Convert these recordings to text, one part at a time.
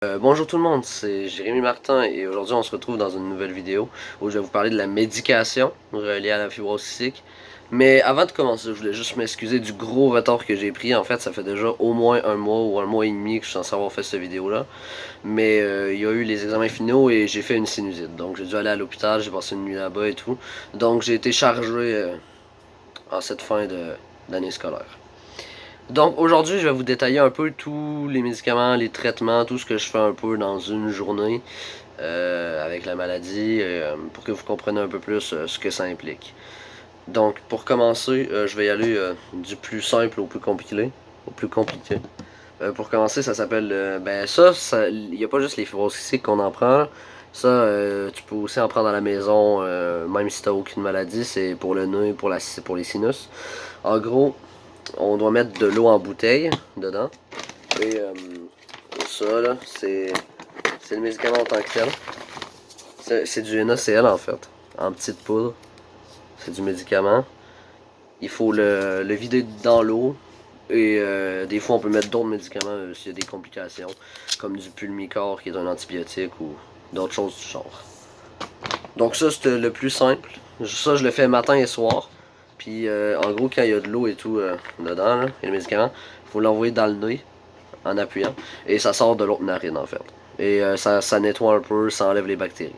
Bonjour tout le monde, c'est Jérémy Martin et aujourd'hui on se retrouve dans une nouvelle vidéo où je vais vous parler de la médication reliée à la fibrose cystique. Mais avant de commencer, je voulais juste m'excuser du gros retard que j'ai pris. En fait, ça fait déjà au moins un mois ou un mois et demi que je suis censé avoir fait cette vidéo-là. Mais il y a eu les examens finaux et j'ai fait une sinusite. Donc j'ai dû aller à l'hôpital, j'ai passé une nuit là-bas et tout. Donc j'ai été chargé en cette fin d'année scolaire. Donc aujourd'hui, je vais vous détailler un peu tous les médicaments, les traitements, tout ce que je fais un peu dans une journée avec la maladie pour que vous compreniez un peu plus ce que ça implique. Donc pour commencer, je vais y aller du plus simple au plus compliqué. Pour commencer, ça s'appelle ben ça, il n'y a pas juste les fibroses cystiques qu'on en prend. Ça, tu peux aussi en prendre à la maison, même si tu n'as aucune maladie, c'est pour le nez, pour les sinus. En gros, on doit mettre de l'eau en bouteille dedans. Et ça, là, c'est le médicament en tant que tel. C'est du NaCl en fait, en petite poudre. C'est du médicament. Il faut le vider dans l'eau. Et des fois, on peut mettre d'autres médicaments s'il y a des complications, comme du Pulmicor qui est un antibiotique ou d'autres choses du genre. Donc ça, c'est le plus simple. Ça, je le fais matin et soir. Puis en gros, quand il y a de l'eau et tout dedans, là, et le médicament, il faut l'envoyer dans le nez en appuyant. Et ça sort de l'autre narine en fait. Et ça nettoie un peu, ça enlève les bactéries.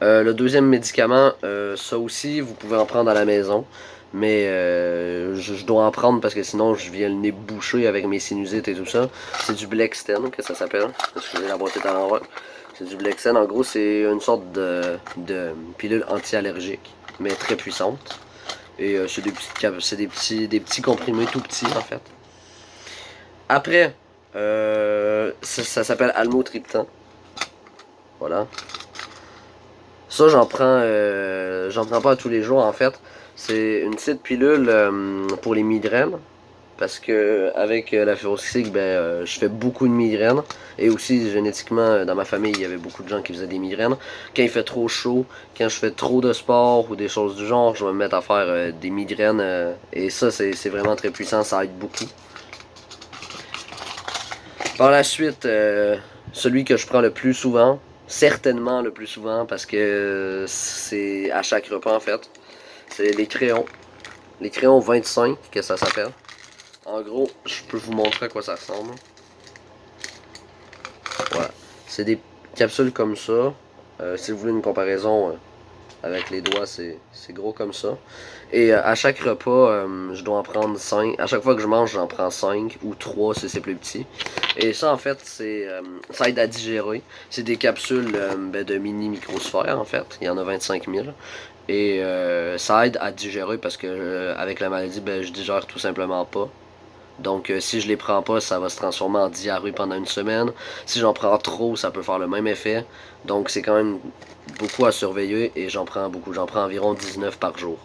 Le deuxième médicament, ça aussi, vous pouvez en prendre à la maison. Mais je dois en prendre parce que sinon je viens le nez bouché avec mes sinusites et tout ça. C'est du Blexten que ça s'appelle. Excusez, la boîte est à l'envers. C'est du Blexten. En gros, c'est une sorte de pilule anti-allergique, mais très puissante. Et c'est des petits comprimés tout petits en fait. Après, ça s'appelle Almotriptan. Voilà. Ça, j'en prends pas tous les jours en fait. C'est une petite pilule pour les migraines. Parce que avec la fibrose cystique, je fais beaucoup de migraines. Et aussi, génétiquement, dans ma famille, il y avait beaucoup de gens qui faisaient des migraines. Quand il fait trop chaud, quand je fais trop de sport ou des choses du genre, je vais me mettre à faire des migraines. Et ça, c'est vraiment très puissant, ça aide beaucoup. Par la suite, celui que je prends le plus souvent, certainement le plus souvent, parce que c'est à chaque repas en fait, c'est les crayons. Les crayons 25, que ça s'appelle. En gros, je peux vous montrer à quoi ça ressemble. Voilà. C'est des capsules comme ça. Si vous voulez une comparaison avec les doigts, c'est gros comme ça. Et à chaque repas, je dois en prendre 5. À chaque fois que je mange, j'en prends 5 ou 3 si c'est plus petit. Et ça, en fait, ça aide à digérer. C'est des capsules de mini microsphères, en fait. Il y en a 25 000. Et ça aide à digérer parce que avec la maladie, je digère tout simplement pas. Donc si je les prends pas, ça va se transformer en diarrhée pendant une semaine. Si j'en prends trop, ça peut faire le même effet. Donc c'est quand même beaucoup à surveiller et j'en prends beaucoup. J'en prends environ 19 par jour.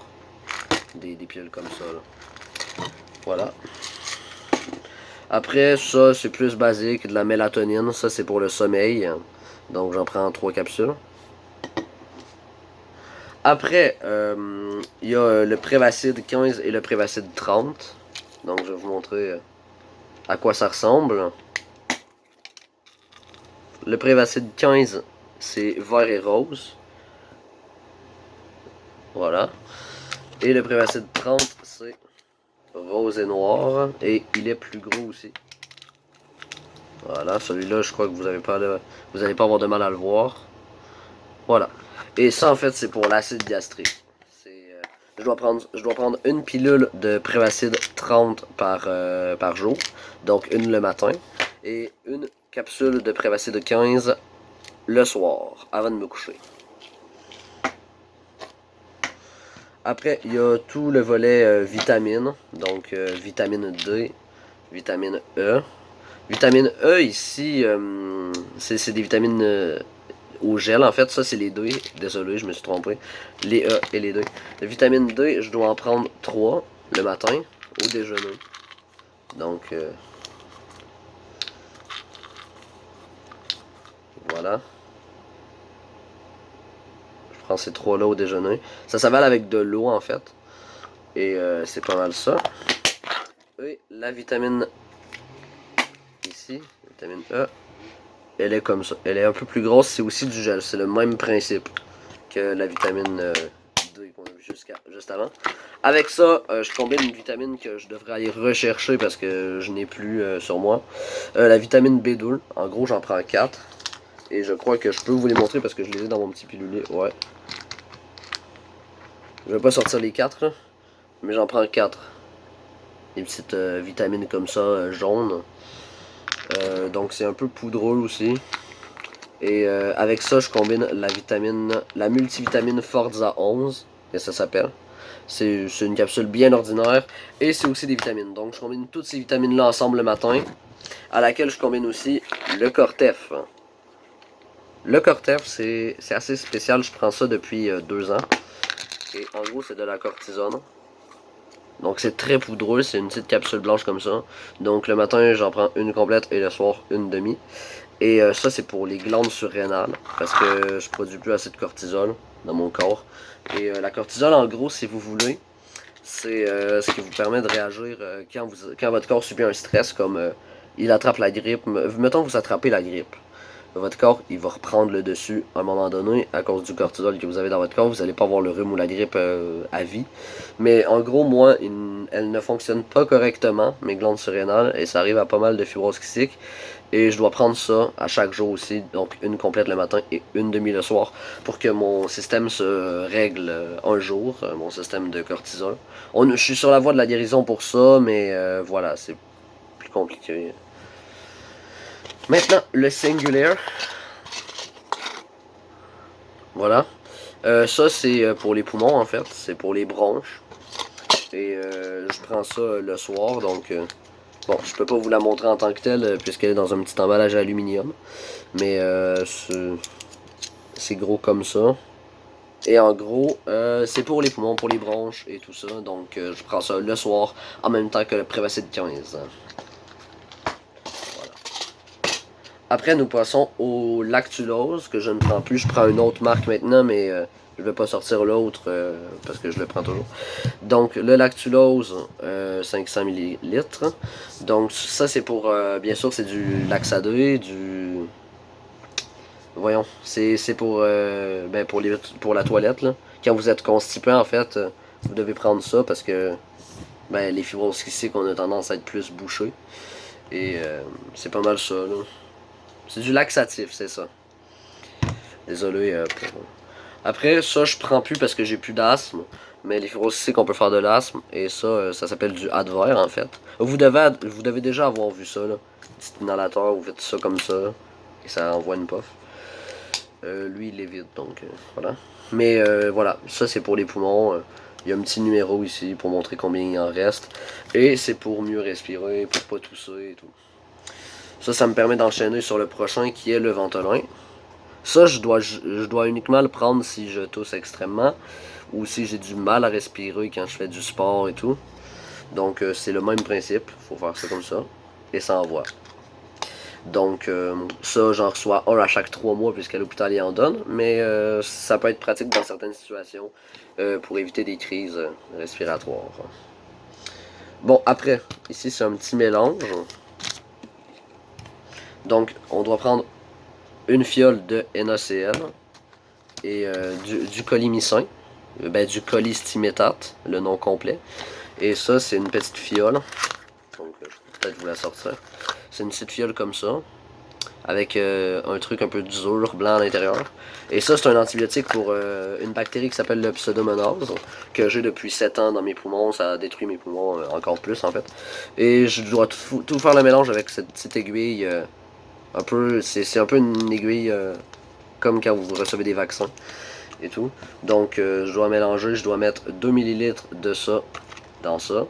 Des pilules comme ça. Là. Voilà. Après, ça c'est plus basique. De la mélatonine, ça c'est pour le sommeil. Donc j'en prends 3 capsules. Après, il y a le Prévacid 15 et le Prévacid 30. Donc je vais vous montrer à quoi ça ressemble. Le Prévacid 15, c'est vert et rose. Voilà. Et le Prévacid 30, c'est rose et noir. Et il est plus gros aussi. Voilà, celui-là, je crois que vous allez pas avoir de mal à le voir. Voilà. Et ça, en fait, c'est pour l'acide gastrique. Je dois prendre une pilule de Prévacid 30 par jour. Donc une le matin. Et une capsule de Prévacid 15 le soir, avant de me coucher. Après, il y a tout le volet vitamines. Donc vitamine D, vitamine E. Vitamine E ici, c'est des vitamines au gel en fait. Ça, c'est les D. Désolé, je me suis trompé. Les E et les D. La vitamine D, je dois en prendre 3 le matin au déjeuner. Donc, voilà. Je prends ces 3-là au déjeuner. Ça s'avale avec de l'eau en fait. Et c'est pas mal ça. Et la vitamine ici, vitamine E. elle est comme ça. Elle est un peu plus grosse, c'est aussi du gel. C'est le même principe que la vitamine D qu'on a vu juste avant. Avec ça, je combine une vitamine que je devrais aller rechercher parce que je n'ai plus sur moi. La vitamine B12. En gros, j'en prends 4. Et je crois que je peux vous les montrer parce que je les ai dans mon petit pilulier. Ouais. Je vais pas sortir les 4, mais j'en prends 4. Des petites vitamines comme ça, jaunes. Donc c'est un peu poudreux aussi. Et avec ça, je combine la multivitamine Forza 11, que ça s'appelle. C'est une capsule bien ordinaire. Et c'est aussi des vitamines. Donc je combine toutes ces vitamines-là ensemble le matin. À laquelle je combine aussi le Cortef. Le Cortef, c'est assez spécial. Je prends ça depuis 2 ans. Et en gros, c'est de la cortisone. Donc c'est très poudreux, c'est une petite capsule blanche comme ça. Donc le matin, j'en prends une complète et le soir, une demi. Et ça, c'est pour les glandes surrénales. Parce que je produis plus assez de cortisol dans mon corps. Et la cortisol, en gros, si vous voulez, c'est ce qui vous permet de réagir quand votre corps subit un stress, comme il attrape la grippe. Mettons que vous attrapez la grippe. Votre corps, il va reprendre le dessus à un moment donné à cause du cortisol que vous avez dans votre corps. Vous n'allez pas avoir le rhume ou la grippe à vie. Mais en gros, moi, elle ne fonctionne pas correctement, mes glandes surrénales, et ça arrive à pas mal de fibrose kystique. Et je dois prendre ça à chaque jour aussi, donc une complète le matin et une demi le soir, pour que mon système se règle un jour, mon système de cortisol. Je suis sur la voie de la guérison pour ça, mais voilà, c'est plus compliqué. Maintenant, le Singular. Voilà. Ça, c'est pour les poumons, en fait. C'est pour les bronches. Et je prends ça le soir, donc... bon, je peux pas vous la montrer en tant que telle, puisqu'elle est dans un petit emballage aluminium. Mais c'est gros comme ça. Et en gros, c'est pour les poumons, pour les bronches et tout ça. Donc, je prends ça le soir, en même temps que le Prévacid 15. Après, nous passons au lactulose, que je ne prends plus. Je prends une autre marque maintenant, mais je ne vais pas sortir l'autre parce que je le prends toujours. Donc, le lactulose, 500 ml. Donc, ça, c'est pour, bien sûr, c'est du Laxadé, du... Voyons, c'est pour, ben, pour la toilette, là. Quand vous êtes constipé, en fait, vous devez prendre ça parce que ben, les fibroses kystiques, on a tendance à être plus bouchées. Et c'est pas mal ça, là. C'est du laxatif, c'est ça. Désolé pour... Après, ça, je prends plus parce que j'ai plus d'asthme. Mais les fibroses cystiques, on peut faire de l'asthme. Et ça, ça s'appelle du Advair, en fait. Vous devez déjà avoir vu ça, là. Petit inhalateur, vous faites ça comme ça. Et ça envoie une puff. Lui, il est vide, donc voilà. Mais voilà, ça, c'est pour les poumons. Il y a un petit numéro ici pour montrer combien il en reste. Et c'est pour mieux respirer, pour pas tousser et tout. Ça me permet d'enchaîner sur le prochain qui est le Ventolin. Ça, je dois uniquement le prendre si je tousse extrêmement ou si j'ai du mal à respirer quand je fais du sport et tout. Donc, c'est le même principe. Faut faire ça comme ça. Et ça envoie. Donc, ça, j'en reçois un à chaque 3 mois puisqu'à l'hôpital, il en donne. Mais ça peut être pratique dans certaines situations pour éviter des crises respiratoires. Bon, après, ici, c'est un petit mélange. Donc, on doit prendre une fiole de NaCl et du colimicin, ben, du colistimétate, le nom complet. Et ça, c'est une petite fiole. Donc, je peux peut-être vous la sortir. C'est une petite fiole comme ça, avec un truc un peu dur, blanc à l'intérieur. Et ça, c'est un antibiotique pour une bactérie qui s'appelle le pseudomonase, que j'ai depuis 7 ans dans mes poumons. Ça a détruit mes poumons encore plus, en fait. Et je dois tout faire le mélange avec cette petite aiguille. Un peu, c'est un peu une aiguille comme quand vous recevez des vaccins et tout. Donc, je dois mélanger, je dois mettre 2 ml de ça dans ça.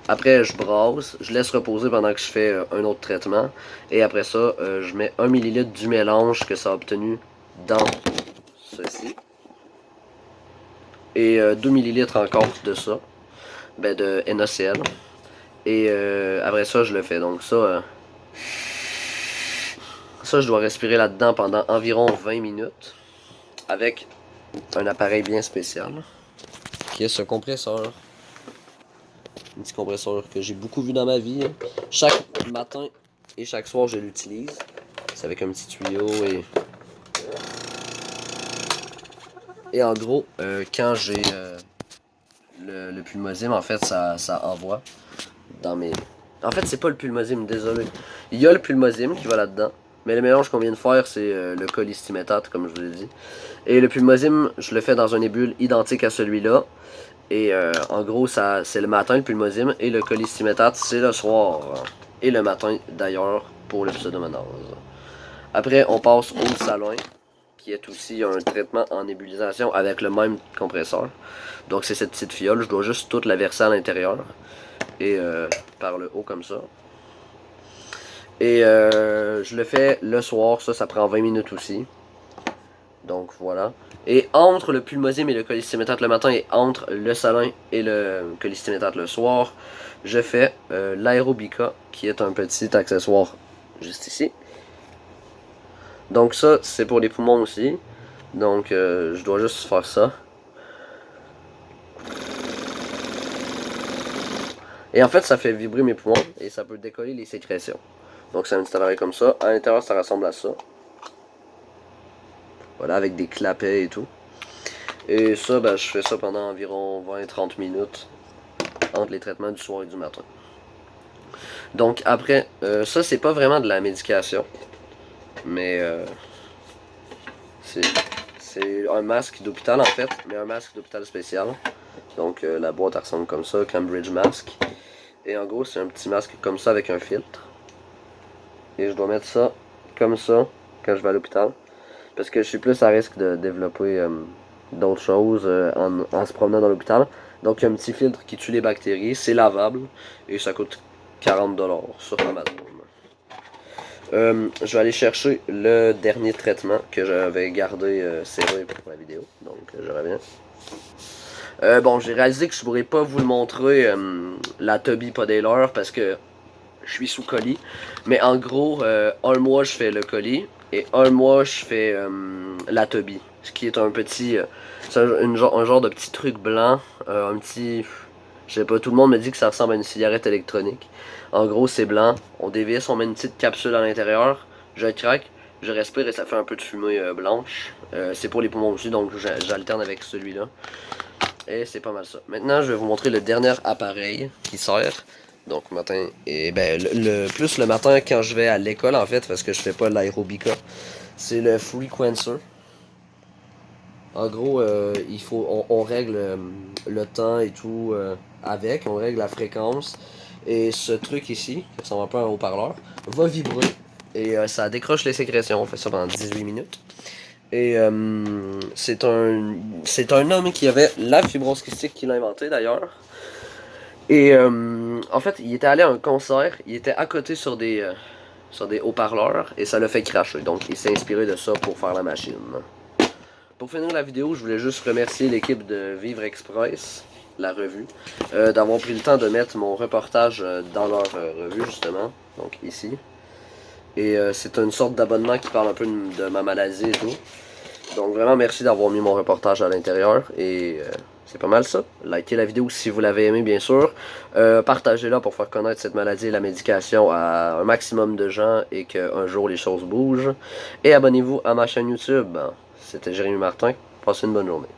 Après, je brasse, je laisse reposer pendant que je fais un autre traitement. Et après ça, je mets 1 ml du mélange que ça a obtenu dans ceci. Et 2 ml encore de ça, ben de NaCl. Et après ça, je le fais. Donc ça, je dois respirer là-dedans pendant environ 20 minutes avec un appareil bien spécial qui est ce compresseur. Un petit compresseur que j'ai beaucoup vu dans ma vie. Chaque matin et chaque soir, je l'utilise. C'est avec un petit tuyau et en gros, quand j'ai le pulmosime, en fait, ça envoie dans mes... En fait, c'est pas le pulmosime, désolé. Il y a le pulmosime qui va là-dedans, mais le mélange qu'on vient de faire, c'est le choléstymétate, comme je vous l'ai dit. Et le pulmosime, je le fais dans un nébule identique à celui-là. Et en gros, c'est le matin le pulmosime, et le choléstymétate, c'est le soir. Et le matin, d'ailleurs, pour le pseudomonase. Après, on passe au salin, qui est aussi un traitement en nébulisation avec le même compresseur. Donc c'est cette petite fiole, je dois juste toute la verser à l'intérieur. Et par le haut comme ça. Et je le fais le soir, ça prend 20 minutes aussi. Donc voilà. Et entre le pulmosime et le choléstymétate le matin et entre le salin et le choléstymétate le soir, je fais l'aérobica, qui est un petit accessoire juste ici. Donc ça, c'est pour les poumons aussi. Donc je dois juste faire ça. Et en fait, ça fait vibrer mes poumons et ça peut décoller les sécrétions. Donc c'est un petit appareil comme ça. À l'intérieur, ça ressemble à ça. Voilà, avec des clapets et tout. Et ça, ben, je fais ça pendant environ 20-30 minutes entre les traitements du soir et du matin. Donc après, ça c'est pas vraiment de la médication. Mais c'est un masque d'hôpital en fait, mais un masque d'hôpital spécial. Donc la boîte ressemble comme ça, Cambridge Mask. Et en gros, c'est un petit masque comme ça avec un filtre. Et je dois mettre ça comme ça quand je vais à l'hôpital. Parce que je suis plus à risque de développer d'autres choses en se promenant dans l'hôpital. Donc il y a un petit filtre qui tue les bactéries, c'est lavable et ça coûte 40$ sur Amazon. Je vais aller chercher le dernier traitement que j'avais gardé serré pour la vidéo. Donc je reviens. Bon, j'ai réalisé que je pourrais pas vous le montrer la Tobii Podailer parce que je suis sous colis. Mais en gros, un mois je fais le colis et un mois je fais la Tobii. Ce qui est un petit, c'est un genre de petit truc blanc, un petit, je sais pas, tout le monde me dit que ça ressemble à une cigarette électronique. En gros, c'est blanc, on dévisse, on met une petite capsule à l'intérieur, je craque, je respire et ça fait un peu de fumée blanche. C'est pour les poumons aussi, donc j'alterne avec celui-là. Et c'est pas mal ça. Maintenant, je vais vous montrer le dernier appareil qui sert. Donc matin, et ben plus le matin quand je vais à l'école en fait, parce que je fais pas l'aérobica. C'est le Frequencer. En gros, on règle le temps et tout avec, on règle la fréquence. Et ce truc ici, qui ressemble un peu à un haut-parleur, va vibrer. Et ça décroche les sécrétions, on fait ça pendant 18 minutes. Et c'est un homme qui avait la fibrose kystique qui l'a inventé d'ailleurs. Et en fait, il était allé à un concert, il était à côté sur des haut-parleurs et ça l'a fait cracher. Donc il s'est inspiré de ça pour faire la machine. Pour finir la vidéo, je voulais juste remercier l'équipe de Vivre Express, la revue, d'avoir pris le temps de mettre mon reportage dans leur revue justement, donc ici. Et c'est une sorte d'abonnement qui parle un peu de ma maladie et tout. Donc vraiment merci d'avoir mis mon reportage à l'intérieur et c'est pas mal ça. Likez la vidéo si vous l'avez aimé bien sûr. Partagez-la pour faire connaître cette maladie et la médication à un maximum de gens et qu'un jour les choses bougent. Et abonnez-vous à ma chaîne YouTube. C'était Jérémy Martin. Passez une bonne journée.